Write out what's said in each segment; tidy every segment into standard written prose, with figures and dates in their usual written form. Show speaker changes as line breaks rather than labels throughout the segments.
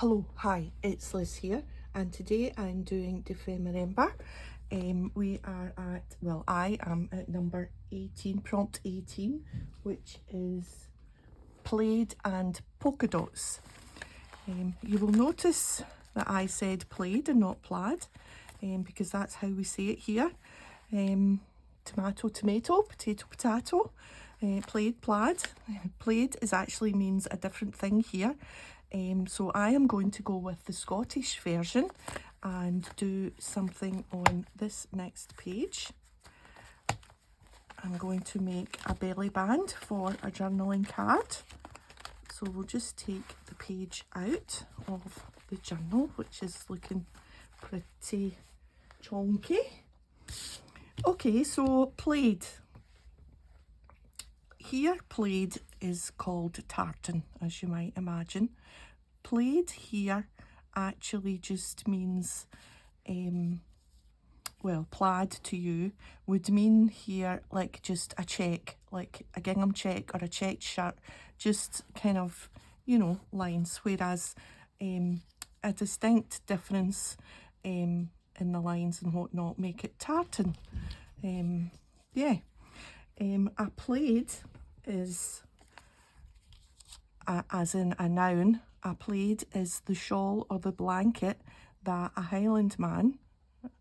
Hello, hi, it's Liz here, and today I'm doing Dephemerember. We are at, well, I am at number 18, prompt 18, which is Plaid and Polka Dots. You will notice that I said plaid and not plaid, because that's how we say it here. Tomato, tomato, potato, potato, plaid, plaid. Plaid is actually means a different thing here. So I am going to go with the Scottish version and do something on this next page. I'm going to make a belly band for a journaling card. So we'll just take the page out of the journal, which is looking pretty chonky. Okay, so plaid. Here, plaid is called tartan, as you might imagine. Plaid here actually just means, well, plaid to you would mean here like just a check, like a gingham check or a checked shirt, just kind of, you know, lines, whereas a distinct difference in the lines and whatnot make it tartan. Yeah. A plaid is, as in a noun, a plaid is the shawl or the blanket that a Highland man,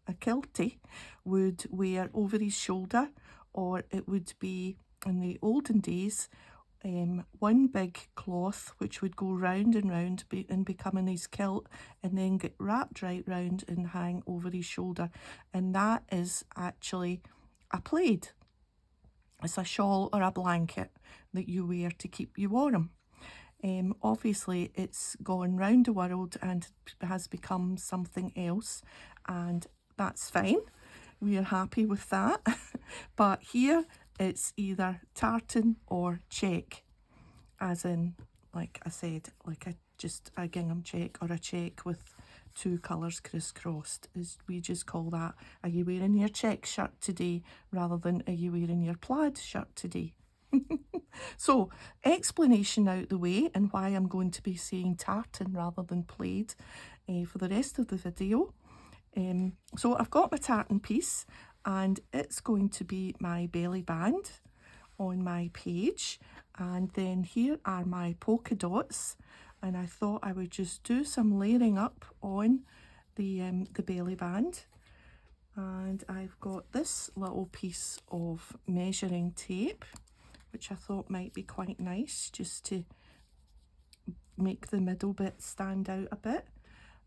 a kiltie, would wear over his shoulder, or it would be, in the olden days, one big cloth which would go round and round and becoming his kilt, and then get wrapped right round and hang over his shoulder, and that is actually a plaid. It's a shawl or a blanket that you wear to keep you warm. Obviously it's gone round the world and has become something else, and that's fine. We are happy with that. But here it's either tartan or check, as in, like I said, like just a gingham check or a check with two colours crisscrossed. We just call that, are you wearing your check shirt today, rather than are you wearing your plaid shirt today. So, explanation out the way, and why I'm going to be saying tartan rather than plaid for the rest of the video. So I've got my tartan piece, and it's going to be my belly band on my page, and then here are my polka dots, and I thought I would just do some layering up on the belly band. And I've got this little piece of measuring tape, which I thought might be quite nice just to make the middle bit stand out a bit.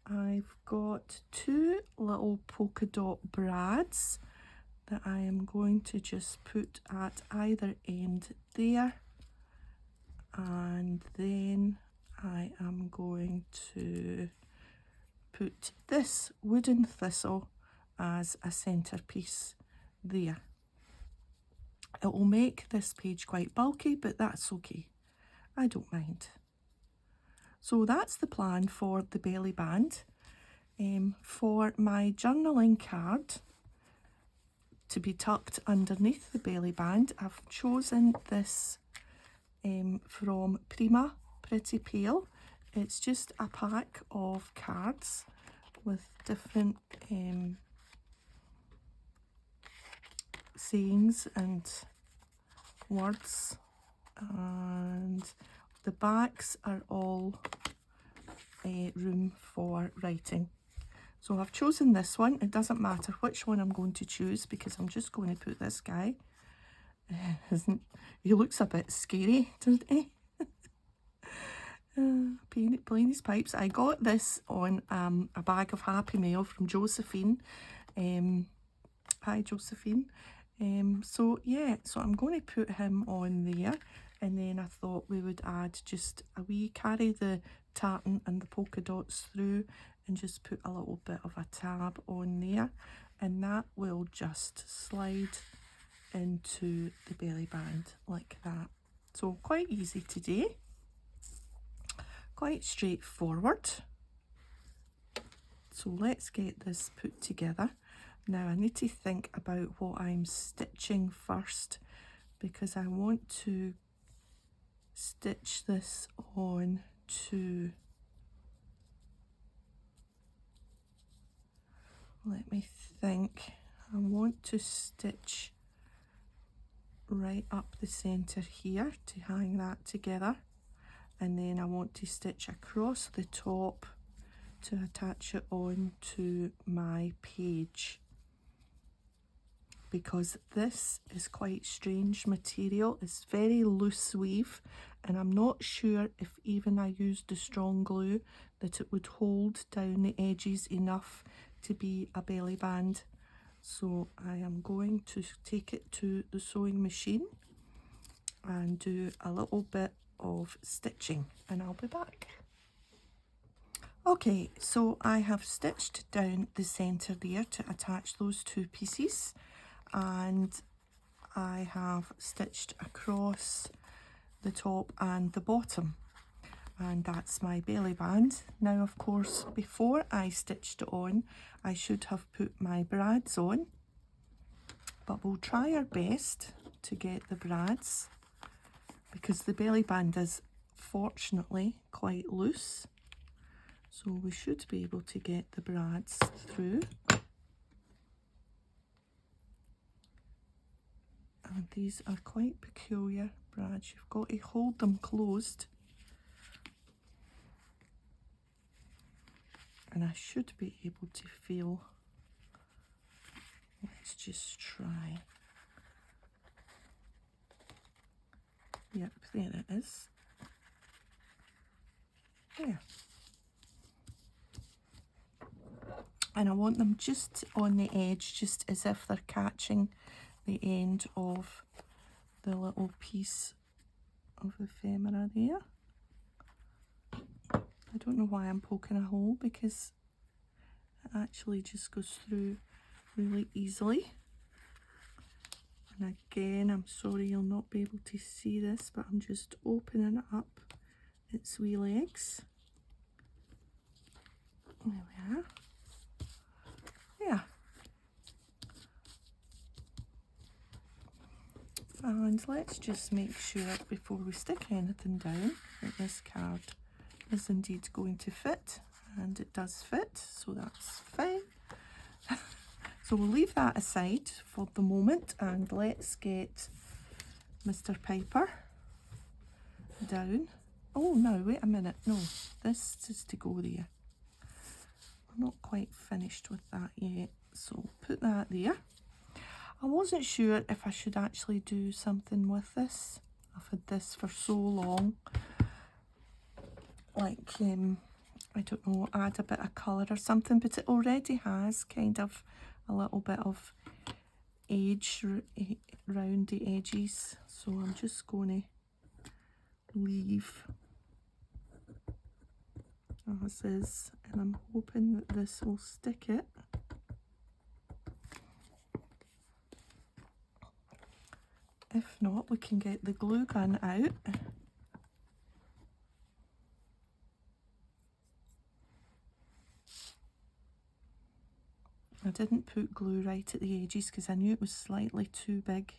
I've got two little polka dot brads that I am going to just put at either end there, and then I am going to put this wooden thistle as a centerpiece there. It will make this page quite bulky, but that's okay. I don't mind. So that's the plan for the belly band. For my journaling card to be tucked underneath the belly band, I've chosen this from Prima Pretty Pale. It's just a pack of cards with different sayings and words, and the backs are all room for writing. So I've chosen this one. It doesn't matter which one I'm going to choose, because I'm just going to put this guy. He looks a bit scary, doesn't he? Playing his pipes. I got this on a bag of Happy Mail from Josephine. Hi Josephine. So yeah, so I'm going to put him on there, and then I thought we would add just a wee, carry the tartan and the polka dots through, and just put a little bit of a tab on there, and that will just slide into the belly band like that. So quite easy today, quite straightforward. So let's get this put together. Now I need to think about what I'm stitching first, because I want to stitch this on to let me think. I want to stitch right up the centre here to hang that together, and then I want to stitch across the top to attach it on to my page, because this is quite strange material. It's very loose weave, and I'm not sure if even I used the strong glue that it would hold down the edges enough to be a belly band. So I am going to take it to the sewing machine and do a little bit of stitching, and I'll be back. Okay, so I have stitched down the centre there to attach those two pieces, and I have stitched across the top and the bottom, and that's my belly band. Now, of course, before I stitched it on, I should have put my brads on, but we'll try our best to get the brads, because the belly band is fortunately quite loose, so we should be able to get the brads through. And these are quite peculiar brads. You've got to hold them closed, and I should be able to feel. Let's just try. Yep, there it is. There. And I want them just on the edge, just as if they're catching the end of the little piece of ephemera there. I don't know why I'm poking a hole, because it actually just goes through really easily. And again, I'm sorry you'll not be able to see this, but I'm just opening up its wee legs. There we are. Yeah. And let's just make sure before we stick anything down that this card is indeed going to fit, and it does fit, so that's fine. So we'll leave that aside for the moment, and let's get Mr. Piper down. Oh, no, wait a minute. No, this is to go there. I'm not quite finished with that yet, so put that there. I wasn't sure if I should actually do something with this. I've had this for so long. Like, I don't know, add a bit of colour or something, but it already has kind of a little bit of edge round the edges, so I'm just going to leave as is, and I'm hoping that this will stick it. If not, we can get the glue gun out. I didn't put glue right at the edges because I knew it was slightly too big.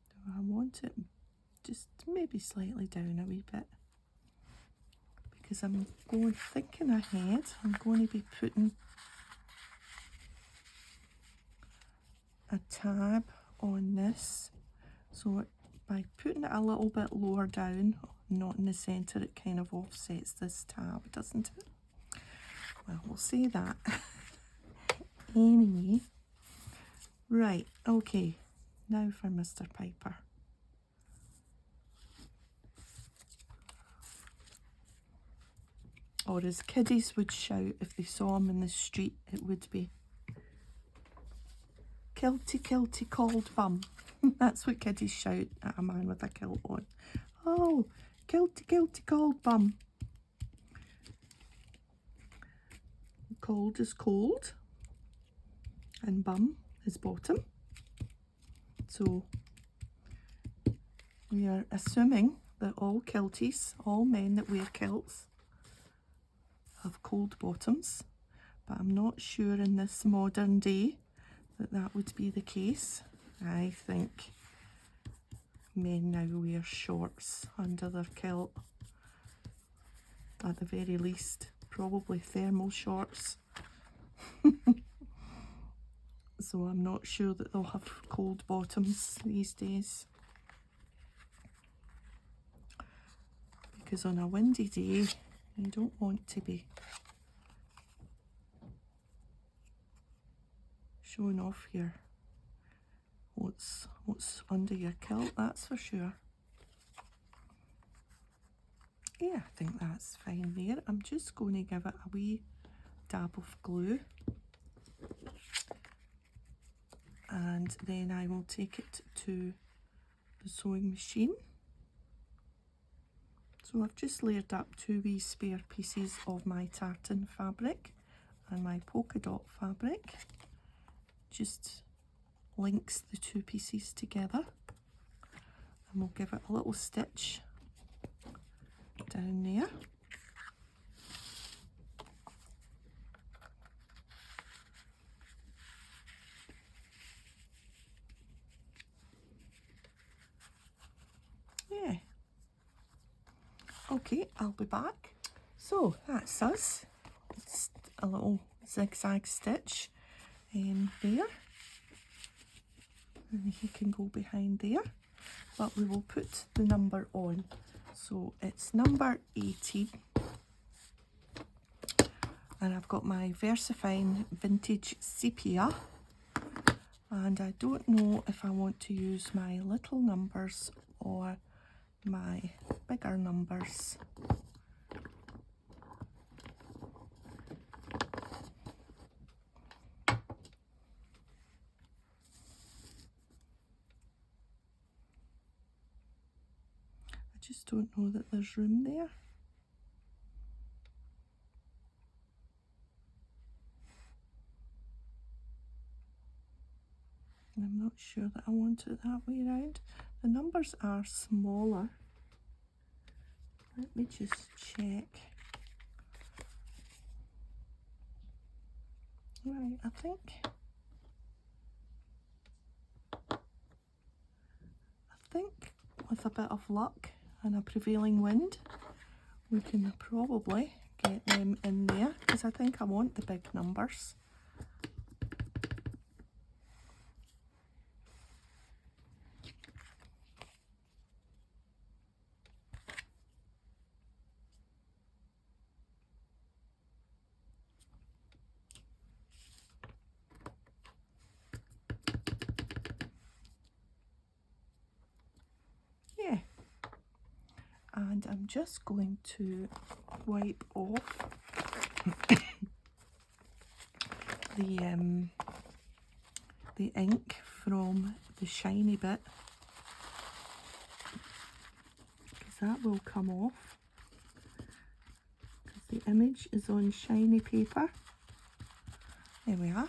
So I want it just maybe slightly down a wee bit, because I'm thinking ahead. I'm going to be putting a tab on this, so by putting it a little bit lower down, not in the centre, it kind of offsets this tab, doesn't it? Well, we'll say that. Anyway, right, okay, now for Mr. Piper. Or as kiddies would shout if they saw him in the street, it would be, "Kilty, kilty, cold bum." That's what kiddies shout at a man with a kilt on. "Oh, kilty, kilty, cold bum." Cold is cold, and bum is bottom. So we are assuming that all kilties, all men that wear kilts, have cold bottoms, but I'm not sure in this modern day that that would be the case. I think men now wear shorts under their kilt, at the very least, probably thermal shorts. So I'm not sure that they'll have cold bottoms these days. Because on a windy day, you don't want to be showing off your what's under your kilt, that's for sure. Yeah, I think that's fine there. I'm just going to give it a wee dab of glue. And then I will take it to the sewing machine. So I've just layered up 2 wee spare pieces of my tartan fabric and my polka dot fabric. Just links the 2 pieces together, and we'll give it a little stitch down there. Yeah. Okay, I'll be back. So that's us. It's a little zigzag stitch there, and he can go behind there, but we will put the number on. So it's number 18, and I've got my VersaFine Vintage Sepia, and I don't know if I want to use my little numbers or my bigger numbers. I just don't know that there's room there. And I'm not sure that I want it that way around. The numbers are smaller. Let me just check. Right, I think with a bit of luck and a prevailing wind, we can probably get them in there, because I think I want the big numbers. Yeah. And I'm just going to wipe off the ink from the shiny bit, because that will come off, because the image is on shiny paper. There we are.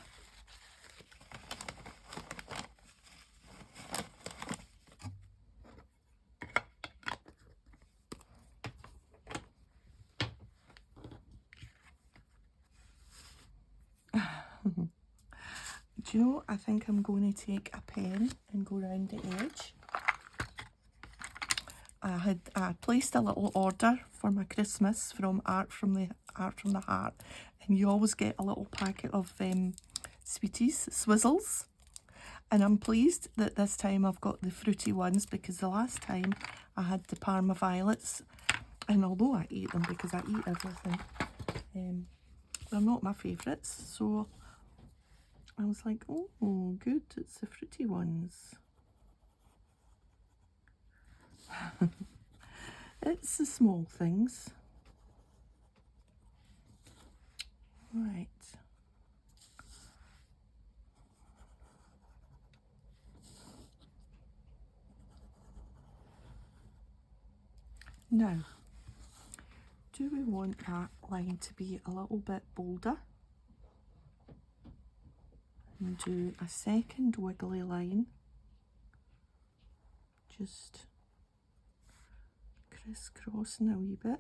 Do you know, I think I'm going to take a pen and go round the edge. I placed a little order for my Christmas from Art from the Heart, and you always get a little packet of sweeties, swizzles, and I'm pleased that this time I've got the fruity ones, because the last time I had the Parma Violets, and although I ate them because I eat everything, they're not my favourites, so I was like, oh good, it's the fruity ones. It's the small things. Right. Now, do we want that line to be a little bit bolder? And do a second wiggly line, just crisscrossing a wee bit.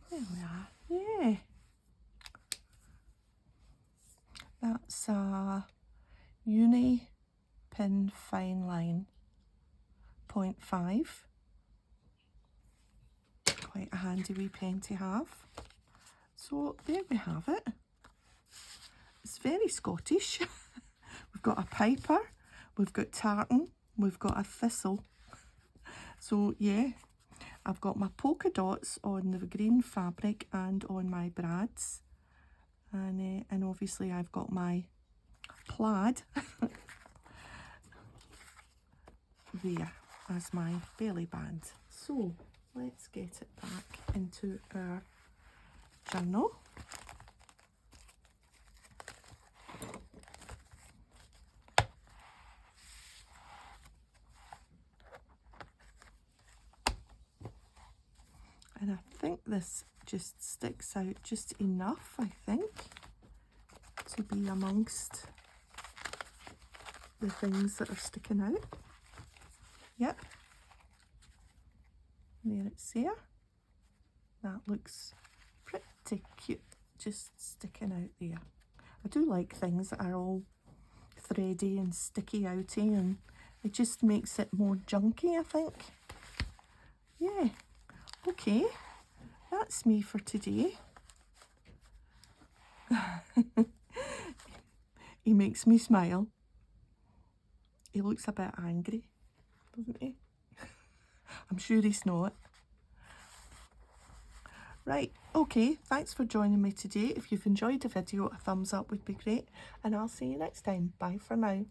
There we are. Yeah. That's a uni pin fine line 0.5. Quite a handy wee pen to have. So there we have it. It's very Scottish. We've got a piper, we've got tartan, we've got a thistle. So yeah, I've got my polka dots on the green fabric and on my brads. And obviously I've got my plaid there as my belly band. So let's get it back into our journal. And I think this just sticks out just enough, I think, to be amongst the things that are sticking out. Yep. There it's there. That looks pretty cute, just sticking out there. I do like things that are all thready and sticky outy, and it just makes it more junky, I think. Yeah. Okay, that's me for today. He makes me smile. He looks a bit angry, doesn't he? I'm sure he's not. Right, okay, thanks for joining me today. If you've enjoyed the video, a thumbs up would be great, and I'll see you next time. Bye for now.